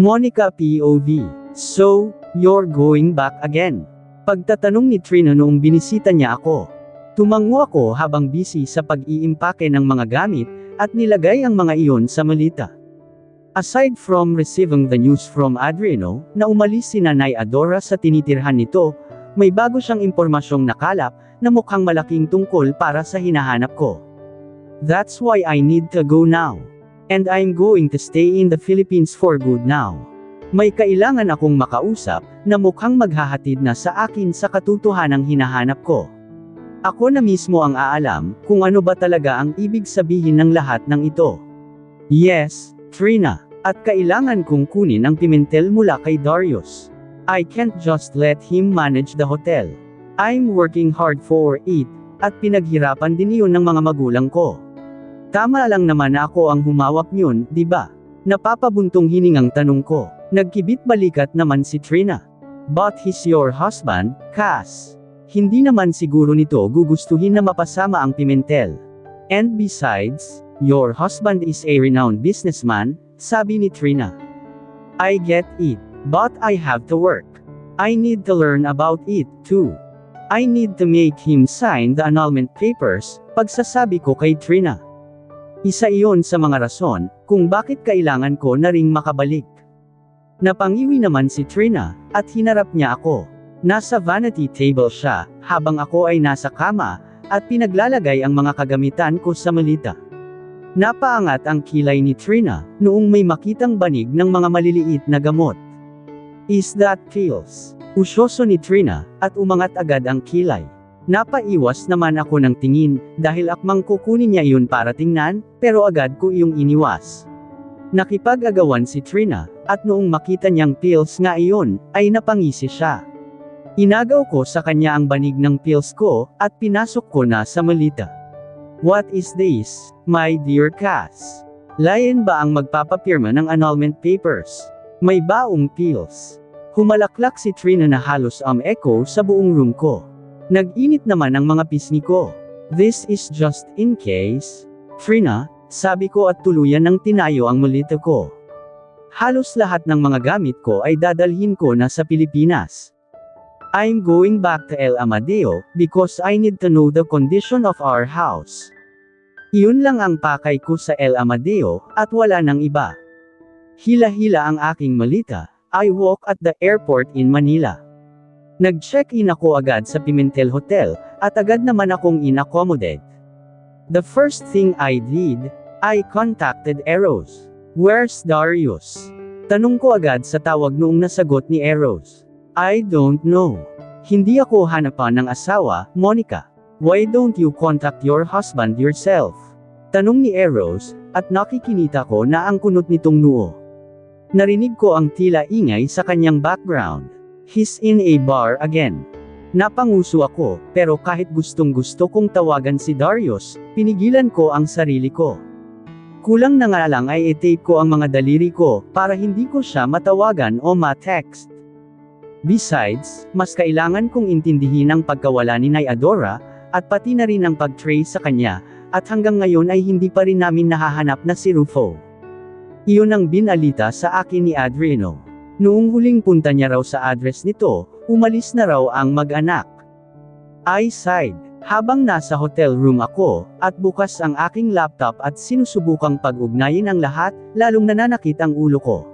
Monica POV. So, you're going back again? Pagtatanong ni Trina noong binisita niya ako. Tumango ako habang busy sa pag-iimpake ng mga gamit, at nilagay ang mga iyon sa malita. Aside from receiving the news from Adriano, na umalis si Nanay Adora sa tinitirhan nito, may bago siyang impormasyong nakalap, na mukhang malaking tungkol para sa hinahanap ko. That's why I need to go now. And I'm going to stay in the Philippines for good now. May kailangan akong makausap, na mukhang maghahatid na sa akin sa katotohanang hinahanap ko. Ako na mismo ang aalam, kung ano ba talaga ang ibig sabihin ng lahat ng ito. Yes, Trina. At kailangan kong kunin ang Pimentel mula kay Darius. I can't just let him manage the hotel. I'm working hard for it, at pinaghirapan din iyon ng mga magulang ko. Tama lang naman na ako ang humawak niyon, di ba? Napapabuntong hiningang tanong ko. Nagkibit balikat naman si Trina. But he's your husband, Cass. Hindi naman siguro nito gugustuhin na mapasama ang Pimentel. And besides, your husband is a renowned businessman, sabi ni Trina. I get it, but I have to work. I need to learn about it, too. I need to make him sign the annulment papers, pagsasabi ko kay Trina. Isa iyon sa mga rason, kung bakit kailangan ko na ring makabalik. Napangiwi naman si Trina, at hinarap niya ako. Nasa vanity table siya, habang ako ay nasa kama, at pinaglalagay ang mga kagamitan ko sa malita. Napaangat ang kilay ni Trina, noong may makitang banig ng mga maliliit na gamot. Is that pills? Usyoso ni Trina, at umangat agad ang kilay. Napaiwas naman ako ng tingin, dahil akmang kukunin niya iyon para tingnan, pero agad ko iyong iniwas. Nakipag-agawan si Trina, at noong makita niyang pills nga iyon, ay napangisi siya. Inagaw ko sa kanya ang banig ng pills ko, at pinasok ko na sa malita. What is this, my dear Cass? Lion ba ang magpapapirma ng annulment papers? May baong pills. Humalaklak si Trina na halos echo sa buong room ko. Nag-init naman ang mga pisngi ko. This is just in case. Trina, sabi ko at tuluyan ng tinayo ang malita ko. Halos lahat ng mga gamit ko ay dadalhin ko na sa Pilipinas. I'm going back to El Amadeo, because I need to know the condition of our house. Iyon lang ang pakay ko sa El Amadeo, at wala nang iba. Hila-hila ang aking malita. I walk at the airport in Manila. Nag-check-in ako agad sa Pimentel Hotel, at agad naman akong in-accommodate. The first thing I did, I contacted Eros. Where's Darius? Tanong ko agad sa tawag noong nasagot ni Eros. I don't know. Hindi ako hanapan ng asawa, Monica. Why don't you contact your husband yourself? Tanong ni Eros, at nakikinita ko na ang kunot nitong noo. Narinig ko ang tila ingay sa kanyang background. He's in a bar again. Napanguso ako, pero kahit gustong-gusto kong tawagan si Darius, pinigilan ko ang sarili ko. Kulang na nga lang ay i-tape ko ang mga daliri ko, para hindi ko siya matawagan o ma-text. Besides, mas kailangan kong intindihin ang pagkawala ni Nay Adora, at pati na rin ang pag-trace sa kanya, at hanggang ngayon ay hindi pa rin namin nahahanap na si Rufo. Iyon ang binalita sa akin ni Adriano. Noong huling punta niya raw sa address nito, umalis na raw ang mag-anak. I sighed, habang nasa hotel room ako, at bukas ang aking laptop at sinusubukang pag-ugnayin ang lahat, lalong nananakit ang ulo ko.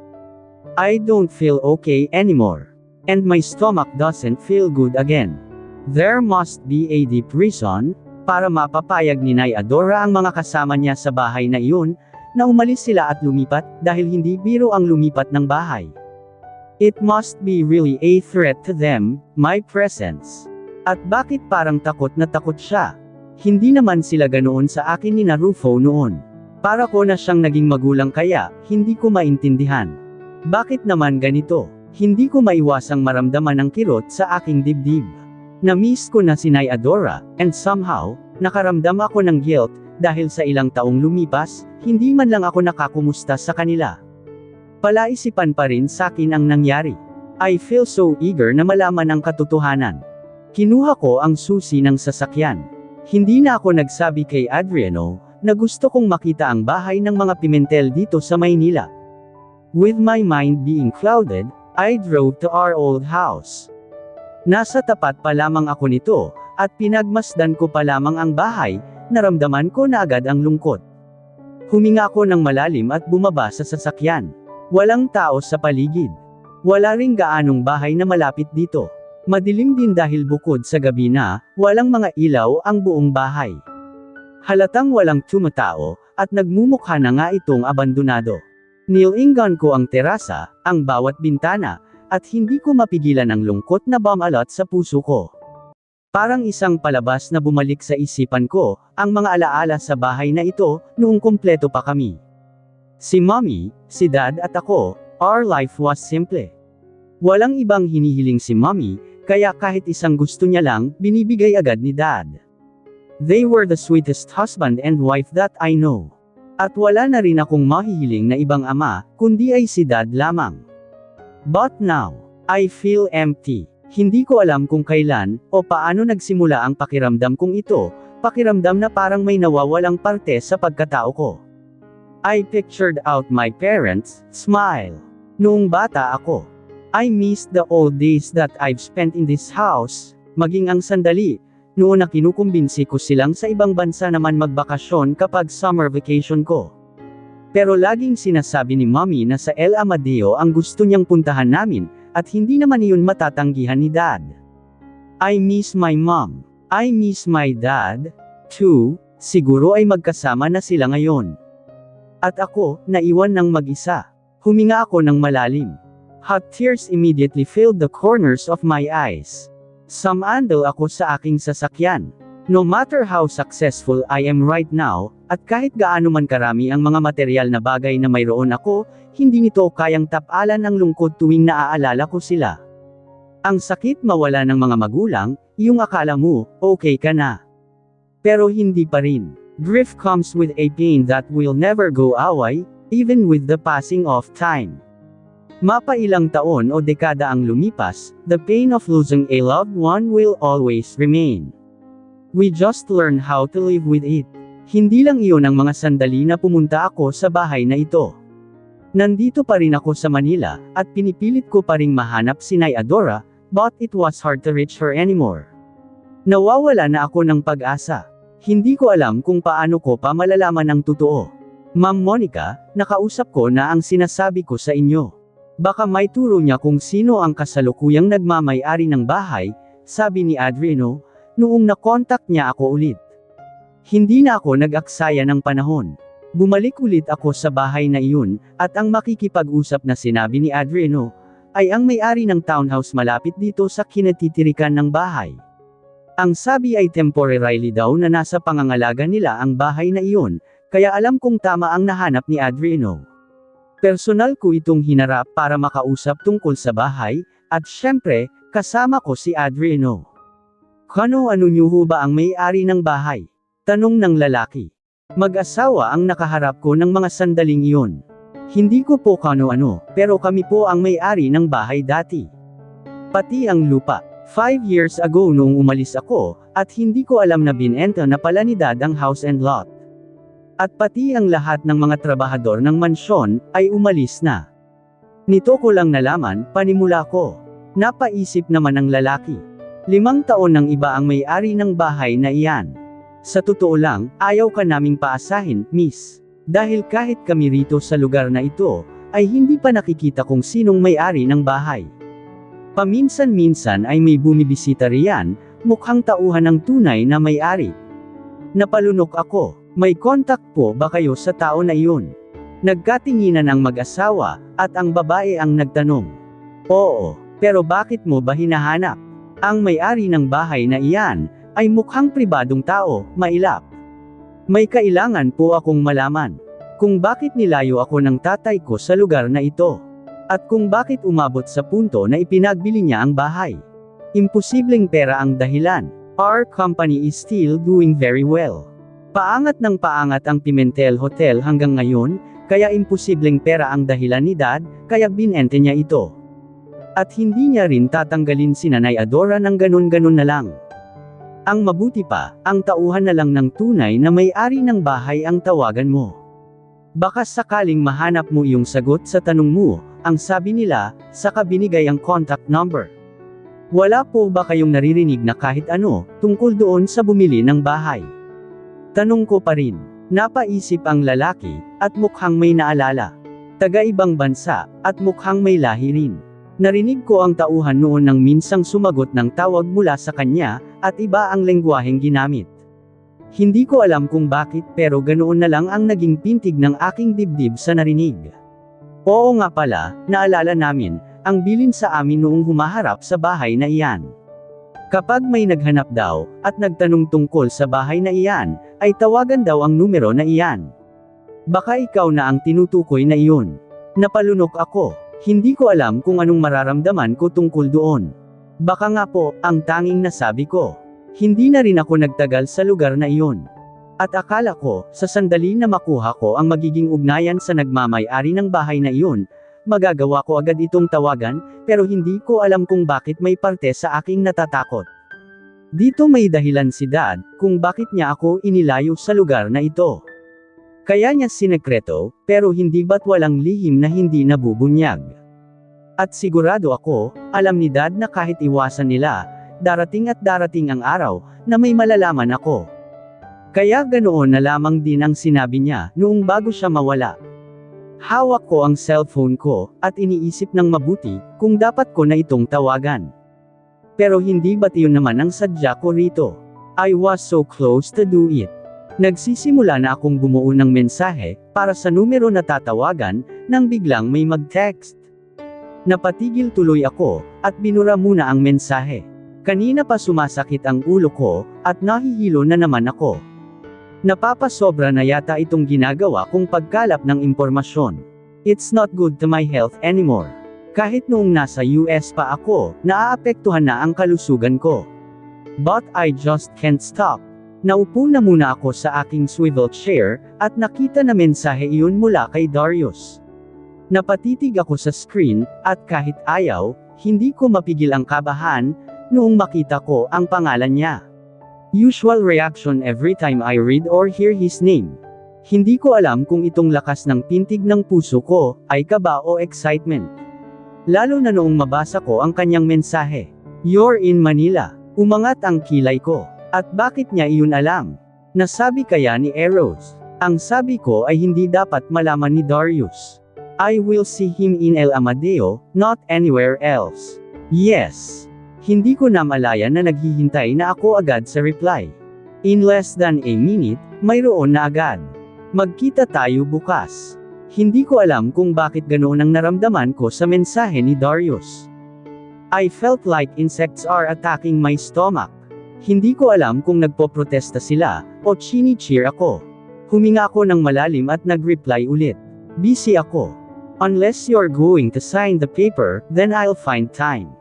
I don't feel okay anymore. And my stomach doesn't feel good again. There must be a deep reason, para mapapayag ni Nay Adora ang mga kasama niya sa bahay na iyon, na umalis sila at lumipat, dahil hindi biro ang lumipat ng bahay. It must be really a threat to them, my presence. At bakit parang takot na takot siya? Hindi naman sila ganoon sa akin ni Rufo noon. Para ko na siyang naging magulang kaya, hindi ko maintindihan. Bakit naman ganito? Hindi ko maiwasang maramdaman ang kirot sa aking dibdib. Na-miss ko na si Nay Adora, and somehow, nakaramdam ako ng guilt, dahil sa ilang taong lumipas, hindi man lang ako nakakumusta sa kanila. Palaisipan pa rin sa akin ang nangyari. I feel so eager na malaman ang katotohanan. Kinuha ko ang susi ng sasakyan. Hindi na ako nagsabi kay Adriano, na gusto kong makita ang bahay ng mga Pimentel dito sa Maynila. With my mind being clouded, I drove to our old house. Nasa tapat pa lamang ako nito, at pinagmasdan ko pa lamang ang bahay, naramdaman ko na agad ang lungkot. Huminga ako ng malalim at bumaba sa sasakyan. Walang tao sa paligid. Wala ring gaanong bahay na malapit dito. Madilim din dahil bukod sa gabi na, walang mga ilaw ang buong bahay. Halatang walang tumatao, at nagmumukha na nga itong abandonado. Nilingan ko ang terasa, ang bawat bintana, at hindi ko mapigilan ang lungkot na bumalot sa puso ko. Parang isang palabas na bumalik sa isipan ko, ang mga alaala sa bahay na ito, noong kumpleto pa kami. Si Mommy, si Dad at ako, our life was simple. Walang ibang hinihiling si Mommy, kaya kahit isang gusto niya lang, binibigay agad ni Dad. They were the sweetest husband and wife that I know. At wala na rin akong mahihiling na ibang ama, kundi ay si Dad lamang. But now, I feel empty. Hindi ko alam kung kailan, o paano nagsimula ang pakiramdam kong ito, pakiramdam na parang may nawawalang parte sa pagkatao ko. I pictured out my parents, smile. Noong bata ako, I missed the old days that I've spent in this house, maging ang sandali, noon na kinukumbinsi ko silang sa ibang bansa naman magbakasyon kapag summer vacation ko. Pero laging sinasabi ni Mommy na sa El Amadeo ang gusto niyang puntahan namin, at hindi naman iyon matatanggihan ni Dad. I miss my mom. I miss my dad, too, siguro ay magkasama na sila ngayon. At ako, naiwan ng mag-isa. Huminga ako ng malalim. Hot tears immediately filled the corners of my eyes. Sumandal ako sa aking sasakyan. No matter how successful I am right now, at kahit gaano man karami ang mga material na bagay na mayroon ako, hindi nito kayang tapalan ang lungkot tuwing naaalala ko sila. Ang sakit mawala ng mga magulang, yung akala mo, okay ka na. Pero hindi pa rin. Grief comes with a pain that will never go away, even with the passing of time. Mapailang taon o dekada ang lumipas, the pain of losing a loved one will always remain. We just learn how to live with it. Hindi lang iyon ang mga sandali na pumunta ako sa bahay na ito. Nandito pa rin ako sa Manila, at pinipilit ko pa ring mahanap si Nay Adora, but it was hard to reach her anymore. Nawawala na ako ng pag-asa. Hindi ko alam kung paano ko pa malalaman ang totoo. Ma'am Monica, nakausap ko na ang sinasabi ko sa inyo. Baka may turo niya kung sino ang kasalukuyang nagmamay-ari ng bahay, sabi ni Adriano, noong nakontak niya ako ulit. Hindi na ako nag-aksaya ng panahon. Bumalik ulit ako sa bahay na iyon, at ang makikipag-usap na sinabi ni Adriano, ay ang may-ari ng townhouse malapit dito sa kinatitirikan ng bahay. Ang sabi ay temporarily daw na nasa pangangalaga nila ang bahay na iyon, kaya alam kong tama ang nahanap ni Adriano. Personal ko itong hinarap para makausap tungkol sa bahay, at syempre, kasama ko si Adriano. Kano-ano niyo ho ba ang may-ari ng bahay? Tanong ng lalaki. Mag-asawa ang nakaharap ko ng mga sandaling iyon. Hindi ko po kano-ano, pero kami po ang may-ari ng bahay dati. Pati ang lupa. 5 years ago noong umalis ako, at hindi ko alam na binenta na pala ni Dad ang house and lot. At pati ang lahat ng mga trabahador ng mansyon, ay umalis na. Nito ko lang nalaman, panimula ko. Napaisip naman ang lalaki. 5 taon ng iba ang may-ari ng bahay na iyan. Sa totoo lang, ayaw ka naming paasahin, miss. Dahil kahit kami rito sa lugar na ito, ay hindi pa nakikita kung sinong may-ari ng bahay. Paminsan-minsan ay may bumibisita riyan, mukhang tauhan ng tunay na may-ari. Napalunok ako. May kontak po ba kayo sa tao na iyon? Nagkatinginan ang mag-asawa, at ang babae ang nagtanong. Oo, pero bakit mo ba hinahanap? Ang may-ari ng bahay na iyan, ay mukhang pribadong tao, mailap. May kailangan po akong malaman. Kung bakit nilayo ako ng tatay ko sa lugar na ito. At kung bakit umabot sa punto na ipinagbili niya ang bahay. Imposibleng pera ang dahilan. Our company is still doing very well. Paangat ng paangat ang Pimentel Hotel hanggang ngayon, kaya imposibleng pera ang dahilan ni Dad, kaya binente niya ito. At hindi niya rin tatanggalin si Nanay Adora ng ganun-ganun na lang. Ang mabuti pa, ang tauhan na lang ng tunay na may-ari ng bahay ang tawagan mo. Baka sakaling mahanap mo yung sagot sa tanong mo, ang sabi nila, saka binigay ang contact number. Wala po ba kayong naririnig na kahit ano, tungkol doon sa bumili ng bahay? Tanong ko pa rin. Napaisip ang lalaki, at mukhang may naalala. Taga-ibang bansa, at mukhang may lahi rin. Narinig ko ang tauhan noon nang minsang sumagot ng tawag mula sa kanya, at iba ang lengguwaheng ginamit. Hindi ko alam kung bakit pero ganoon na lang ang naging pintig ng aking dibdib sa narinig. Oo nga pala, naalala namin, ang bilin sa amin noong humaharap sa bahay na iyan. Kapag may naghanap daw, at nagtanong tungkol sa bahay na iyan, ay tawagan daw ang numero na iyan. Baka ikaw na ang tinutukoy na iyon. Napalunok ako. Hindi ko alam kung anong mararamdaman ko tungkol doon. Baka nga po, ang tanging nasabi ko. Hindi na rin ako nagtagal sa lugar na iyon. At akala ko, sa sandali na makuha ko ang magiging ugnayan sa nagmamay-ari ng bahay na iyon, magagawa ko agad itong tawagan, pero hindi ko alam kung bakit may parte sa aking natatakot. Dito may dahilan si Dad, kung bakit niya ako inilayo sa lugar na ito. Kaya niya sinekreto, pero hindi ba't walang lihim na hindi nabubunyag. At sigurado ako, alam ni Dad na kahit iwasan nila, darating at darating ang araw, na may malalaman ako. Kaya ganoon na lamang din ang sinabi niya, noong bago siya mawala. Hawak ko ang cellphone ko, at iniisip ng mabuti, kung dapat ko na itong tawagan. Pero hindi ba't iyon naman ang sadya ko rito? I was so close to do it. Nagsisimula na akong bumuo ng mensahe, para sa numero na tatawagan, nang biglang may mag-text. Napatigil tuloy ako, at binura muna ang mensahe. Kanina pa sumasakit ang ulo ko, at nahihilo na naman ako. Napapasobra na yata itong ginagawa kong pagkalap ng impormasyon. It's not good to my health anymore. Kahit noong nasa US pa ako, naaapektuhan na ang kalusugan ko. But I just can't stop. Naupo na muna ako sa aking swivel chair, at nakita na mensahe iyon mula kay Darius. Napatitig ako sa screen, at kahit ayaw, hindi ko mapigil ang kabahan, noong makita ko ang pangalan niya. Usual reaction every time I read or hear his name. Hindi ko alam kung itong lakas ng pintig ng puso ko, ay kaba o excitement. Lalo na noong mabasa ko ang kanyang mensahe. You're in Manila. Umangat ang kilay ko. At bakit niya iyon alam? Nasabi kaya ni Eros? Ang sabi ko ay hindi dapat malaman ni Darius. I will see him in El Amadeo, not anywhere else. Yes. Hindi ko na malaya na naghihintay na ako agad sa reply. In less than a minute, mayroon na agad. Magkita tayo bukas. Hindi ko alam kung bakit ganoon ang naramdaman ko sa mensahe ni Darius. I felt like insects are attacking my stomach. Hindi ko alam kung nagpoprotesta sila, o chini-cheer ako. Huminga ako ng malalim at nag-reply ulit. Busy ako. Unless you're going to sign the paper, then I'll find time.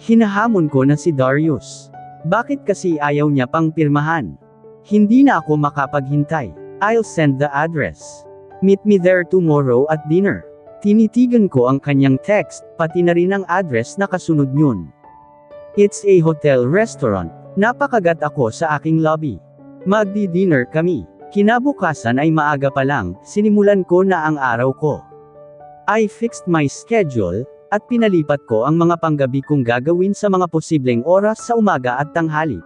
Hinahamon ko na si Darius. Bakit kasi ayaw niya pang pirmahan? Hindi na ako makapaghintay. I'll send the address. Meet me there tomorrow at dinner. Tinitigan ko ang kanyang text, pati na rin ang address na kasunod yun. It's a hotel restaurant. Napakagat ako sa aking lobby. Magdi-dinner kami. Kinabukasan ay maaga pa lang, sinimulan ko na ang araw ko. I fixed my schedule, at pinalipat ko ang mga panggabi kong gagawin sa mga posibleng oras sa umaga at tanghali.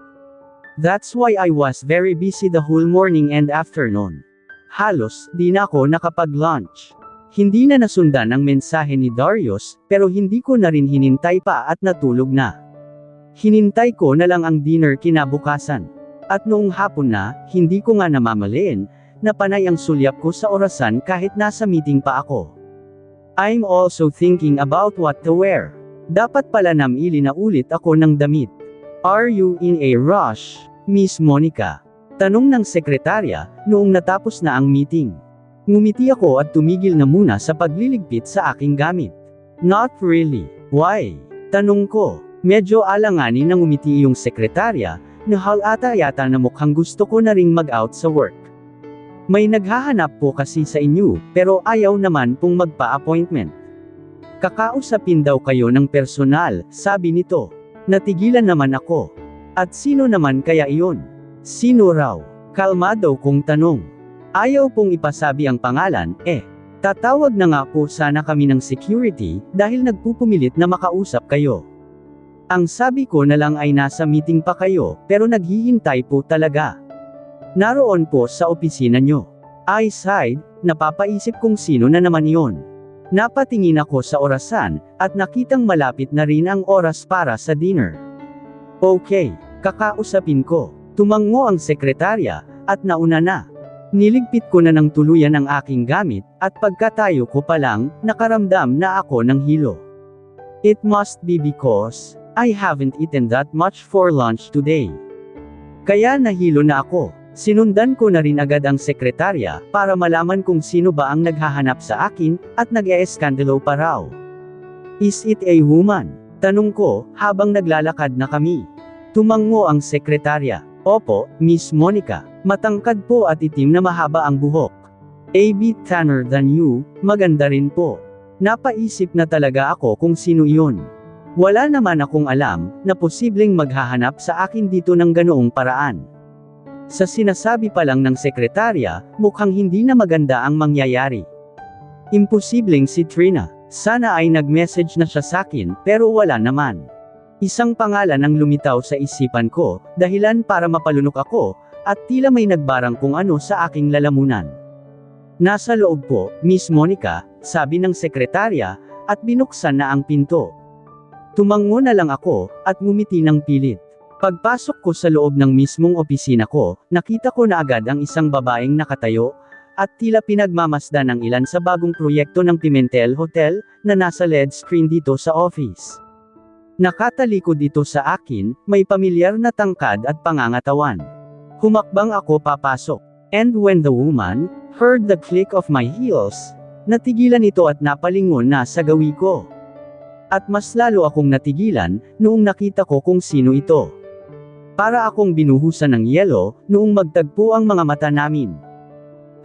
That's why I was very busy the whole morning and afternoon. Halos, di na ako nakapag-lunch. Hindi na nasundan ang mensahe ni Darius, pero hindi ko na rin hinintay pa at natulog na. Hinintay ko na lang ang dinner kinabukasan. At noong hapon na, hindi ko nga namamalayan, na panay ang sulyap ko sa orasan kahit nasa meeting pa ako. I'm also thinking about what to wear. Dapat pala namili na ulit ako ng damit. Are you in a rush, Miss Monica? Tanong ng sekretarya, noong natapos na ang meeting. Ngumiti ako at tumigil na muna sa pagliligpit sa aking gamit. Not really. Why? Tanong ko. Medyo alanganin na ngumiti yung sekretarya, na halata yata na mukhang gusto ko na ring mag-out sa work. May naghahanap po kasi sa inyo, pero ayaw naman pong magpa-appointment. Kakausapin daw kayo ng personal, sabi nito. Natigilan naman ako. At sino naman kaya iyon? Sino raw? Kalmado kong tanong. Ayaw pong ipasabi ang pangalan, tatawag na nga po sana kami ng security, dahil nagpupumilit na makausap kayo. Ang sabi ko na lang ay nasa meeting pa kayo, pero naghihintay po talaga. Naroon po sa opisina nyo. I sighed, napapaisip kung sino na naman iyon. Napatingin ako sa orasan, at nakitang malapit na rin ang oras para sa dinner. Okay, kakausapin ko. Tumango ang sekretarya, at nauna na. Niligpit ko na ng tuluyan ang aking gamit, at pagkatayo ko pa lang, nakaramdam na ako ng hilo. It must be because I haven't eaten that much for lunch today. Kaya nahilo na ako. Sinundan ko na rin agad ang sekretarya, para malaman kung sino ba ang naghahanap sa akin, at nag-e-eskandalo pa raw. Is it a woman? Tanong ko, habang naglalakad na kami. Tumango ang sekretarya. Opo, Miss Monica. Matangkad po at itim na mahaba ang buhok. A bit tanner than you, maganda rin po. Napaisip na talaga ako kung sino iyon. Wala naman akong alam, na posibleng maghahanap sa akin dito ng ganoong paraan. Sa sinasabi pa lang ng sekretarya, mukhang hindi na maganda ang mangyayari. Imposibleng si Trina. Sana ay nag-message na siya sakin, pero wala naman. Isang pangalan ang lumitaw sa isipan ko, dahilan para mapalunok ako, at tila may nagbarang kung ano sa aking lalamunan. Nasa loob po, Miss Monica, sabi ng sekretarya, at binuksan na ang pinto. Tumango na lang ako, at ngumiti ng pilit. Pagpasok ko sa loob ng mismong opisina ko, nakita ko na agad ang isang babaeng nakatayo, at tila pinagmamasdan ng ilan sa bagong proyekto ng Pimentel Hotel, na nasa LED screen dito sa office. Nakatalikod ito sa akin, may pamilyar na tangkad at pangangatawan. Humakbang ako papasok. And when the woman heard the click of my heels, natigilan ito at napalingon na sa gawi ko. At mas lalo akong natigilan, noong nakita ko kung sino ito. Para akong binuhusan ng yelo, noong magtagpo ang mga mata namin.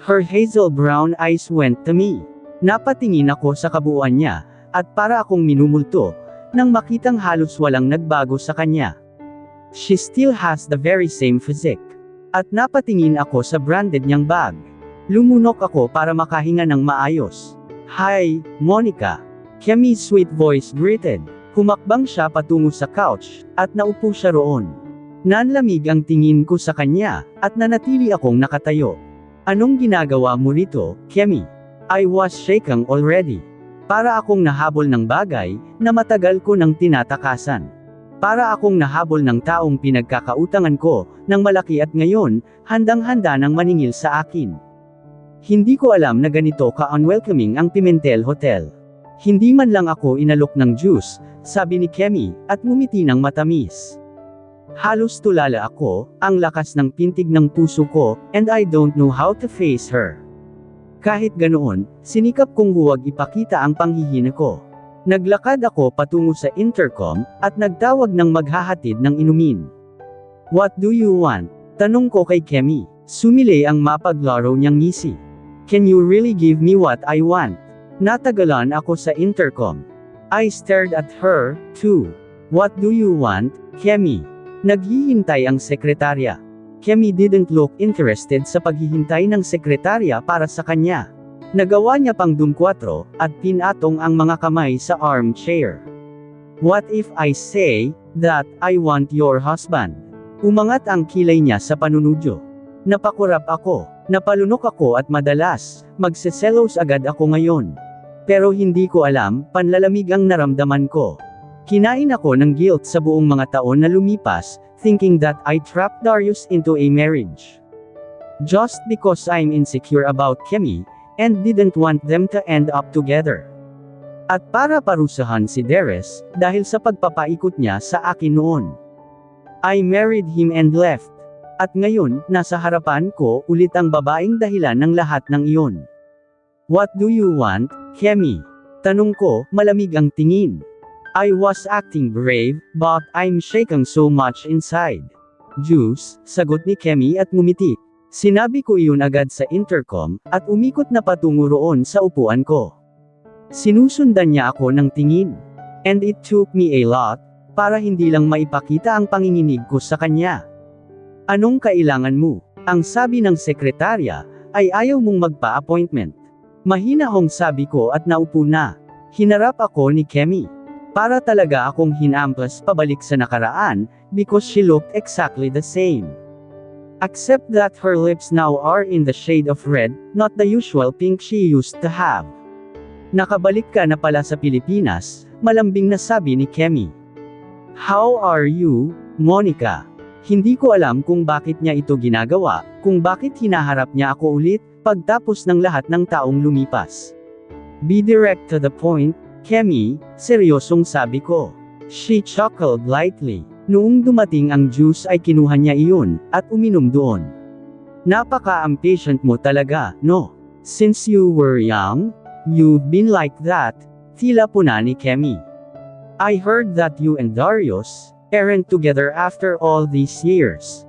Her hazel brown eyes went to me. Napatingin ako sa kabuuan niya, at para akong minumulto, nang makitang halos walang nagbago sa kanya. She still has the very same physique. At napatingin ako sa branded niyang bag. Lumunok ako para makahinga ng maayos. Hi, Monica. Kemi's sweet voice greeted. Humakbang siya patungo sa couch, at naupo siya roon. Nanlamig ang tingin ko sa kanya, at nanatili akong nakatayo. Anong ginagawa mo rito, Kemi? I was shaken already. Para akong nahabol ng bagay, na matagal ko nang tinatakasan. Para akong nahabol ng taong pinagkakautangan ko, ng malaki at ngayon, handang-handa nang maningil sa akin. Hindi ko alam na ganito ka-unwelcoming ang Pimentel Hotel. Hindi man lang ako inalok ng juice, sabi ni Kemi, at ngumiti ng matamis. Halos tulala ako, ang lakas ng pintig ng puso ko, and I don't know how to face her. Kahit ganoon, sinikap kong huwag ipakita ang panghihina ko. Naglakad ako patungo sa intercom, at nagtawag ng maghahatid ng inumin. What do you want? Tanong ko kay Kemi. Sumilay ang mapaglaro niyang ngisi. Can you really give me what I want? Natagalan ako sa intercom. I stared at her, too. What do you want, Kemi? Naghihintay ang sekretarya. Kemi didn't look interested sa paghihintay ng sekretarya para sa kanya. Nagawa niya pang dumkwatro, at pinatong ang mga kamay sa armchair. What if I say, that I want your husband? Umangat ang kilay niya sa panunudyo. Napakurap ako, napalunok ako at madalas, magseselos agad ako ngayon. Pero hindi ko alam, panlalamig ang naramdaman ko. Kinain ako ng guilt sa buong mga taon na lumipas, thinking that I trapped Darius into a marriage. Just because I'm insecure about Kemi, and didn't want them to end up together. At para parusahan si Darius, dahil sa pagpapaikot niya sa akin noon. I married him and left. At ngayon, nasa harapan ko ulit ang babaeng dahilan ng lahat ng iyon. What do you want, Kemi? Tanong ko, malamig ang tingin. I was acting brave, but I'm shaking so much inside. Juice, sagot ni Kemi at ngumiti. Sinabi ko iyon agad sa intercom, at umikot na patungo roon sa upuan ko. Sinusundan niya ako ng tingin. And it took me a lot, para hindi lang maipakita ang panginginig ko sa kanya. Anong kailangan mo? Ang sabi ng sekretarya, ay ayaw mong magpa-appointment. Mahina hong sabi ko at naupo na. Hinarap ako ni Kemi. Para talaga akong hinampas pabalik sa nakaraan, because she looked exactly the same. Except that her lips now are in the shade of red, not the usual pink she used to have. Nakabalik ka na pala sa Pilipinas, malambing na sabi ni Kemi. How are you, Monica? Hindi ko alam kung bakit niya ito ginagawa, kung bakit hinaharap niya ako ulit, pagtapos ng lahat ng taong lumipas. Be direct to the point, Kemi, seryosong sabi ko. She chuckled lightly. Noong dumating ang juice ay kinuha niya iyon, at uminom doon. Napaka-impatient mo talaga, no? Since you were young, you've been like that, tila puna ni Kemi. I heard that you and Darius aren't together after all these years.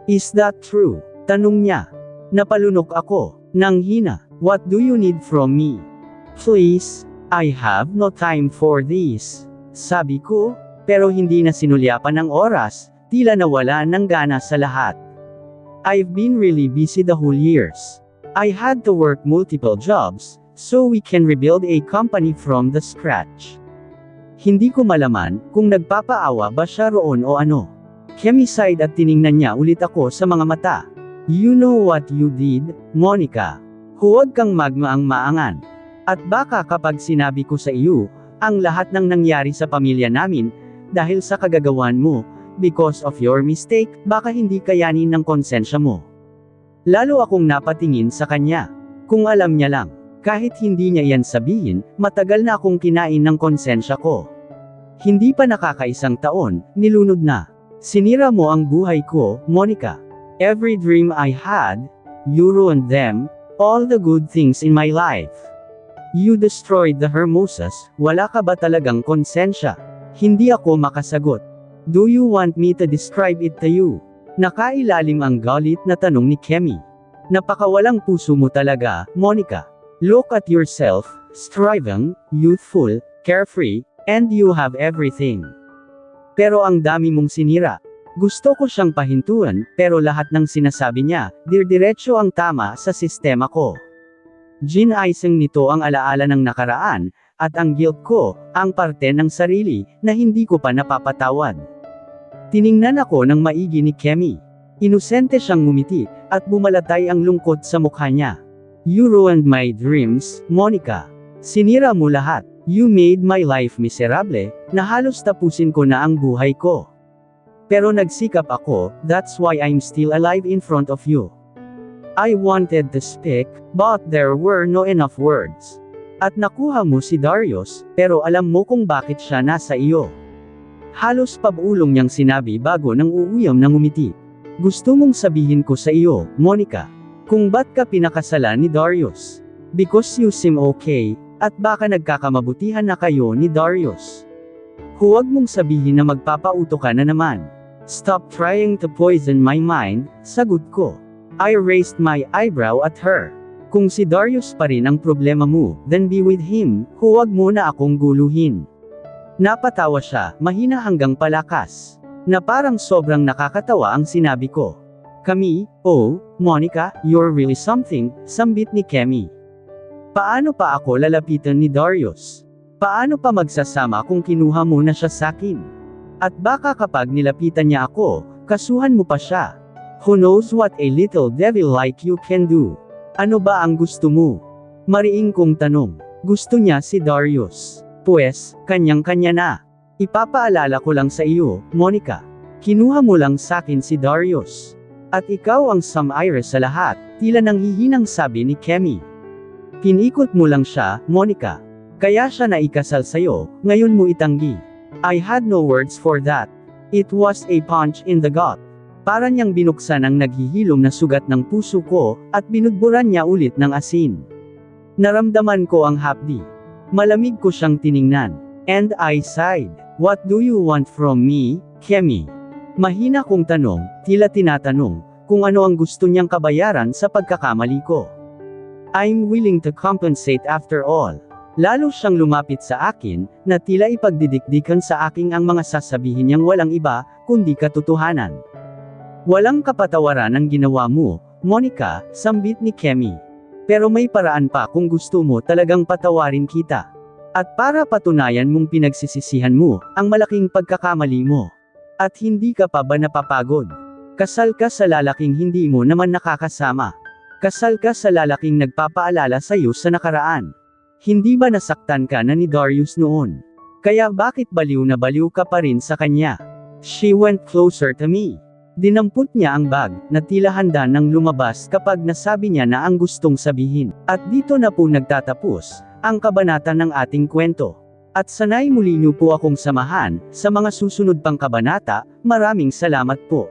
Is that true? Tanong niya. Napalunok ako, nang hina. What do you need from me? Please, I have no time for this. Sabi ko, pero hindi na sinulyapan ng oras, tila nawala ng gana sa lahat. I've been really busy the whole years. I had to work multiple jobs, so we can rebuild a company from the scratch. Hindi ko malaman kung nagpapaawa ba siya roon o ano. Kemi sighed at tiningnan niya ulit ako sa mga mata. You know what you did, Monica. Huwag kang magmaang-maangan. At baka kapag sinabi ko sa iyo, ang lahat ng nangyari sa pamilya namin, dahil sa kagagawan mo, because of your mistake, baka hindi kayanin ng konsensya mo. Lalo akong napatingin sa kanya. Kung alam niya lang. Kahit hindi niya yan sabihin, matagal na akong kinain ng konsensya ko. Hindi pa nakakaisang taon, nilunod na. Sinira mo ang buhay ko, Monica. Every dream I had, you ruined them, all the good things in my life. You destroyed the Hermosas, wala ka ba talagang konsensya? Hindi ako makasagot. Do you want me to describe it to you? Nakailalim ang galit na tanong ni Kemi. Napakawalang puso mo talaga, Monica. Look at yourself, striving, youthful, carefree, and you have everything. Pero ang dami mong sinira. Gusto ko siyang pahintuan, pero lahat ng sinasabi niya, diretso ang tama sa sistema ko. Ginaising nito ang alaala ng nakaraan, at ang guilt ko, ang parte ng sarili, na hindi ko pa napapatawad. Tiningnan ako ng maigi ni Kemi. Inosente siyang ngumiti, at bumalatay ang lungkot sa mukha niya. You ruined my dreams, Monica. Sinira mo lahat. You made my life miserable, na halos tapusin ko na ang buhay ko. Pero nagsikap ako, that's why I'm still alive in front of you. I wanted to speak, but there were no enough words. At nakuha mo si Darius, pero alam mo kung bakit siya nasa iyo. Halos pabulong niyang sinabi bago nang uuyam ng ngumiti. Gusto mong sabihin ko sa iyo, Monica, kung ba't ka pinakasalan ni Darius? Because you seem okay, at baka nagkakamabutihan na kayo ni Darius. Huwag mong sabihin na magpapauto ka na naman. Stop trying to poison my mind, sagot ko. I raised my eyebrow at her. Kung si Darius pa rin ang problema mo, then be with him, huwag mo na akong guluhin. Napatawa siya, mahina hanggang palakas. Na parang sobrang nakakatawa ang sinabi ko. Kami, oh, Monica, you're really something, sambit ni Kemi. Paano pa ako lalapitan ni Darius? Paano pa magsasama kung kinuha mo na siya sakin? At baka kapag nilapitan niya ako, kasuhan mo pa siya. Who knows what a little devil like you can do? Ano ba ang gusto mo? Mariing kong tanong. Gusto niya si Darius. Pues, kanyang-kanya na. Ipapaalala ko lang sa iyo, Monica. Kinuha mo lang sakin si Darius. At ikaw ang sumire sa lahat, tila nang hihinang sabi ni Kemi. Pinikot mo lang siya, Monica. Kaya siya naikasal sa'yo, ngayon mo itanggi. I had no words for that. It was a punch in the gut. Para niyang binuksan ang naghihilom na sugat ng puso ko, at binudburan niya ulit ng asin. Naramdaman ko ang hapdi. Malamig ko siyang tiningnan. And I sighed. What do you want from me, Kemi? Mahina kong tanong, tila tinatanong, kung ano ang gusto niyang kabayaran sa pagkakamali ko. I'm willing to compensate after all. Lalo siyang lumapit sa akin, na tila ipagdidikdikan sa aking ang mga sasabihin niyang walang iba, kundi katotohanan. Walang kapatawaran ang ginawa mo, Monica, sambit ni Kemi. Pero may paraan pa kung gusto mo talagang patawarin kita. At para patunayan mong pinagsisisihan mo ang malaking pagkakamali mo. At hindi ka pa ba napapagod? Kasal ka sa lalaking hindi mo naman nakakasama. Kasal ka sa lalaking nagpapaalala sa iyo sa nakaraan. Hindi ba nasaktan ka na ni Darius noon? Kaya bakit baliw na baliw ka pa rin sa kanya? She went closer to me. Dinampot niya ang bag, na tila handa nang lumabas kapag nasabi niya na ang gustong sabihin. At dito na po nagtatapos ang kabanata ng ating kwento. At sanay muli niyo po akong samahan sa mga susunod pang kabanata. Maraming salamat po.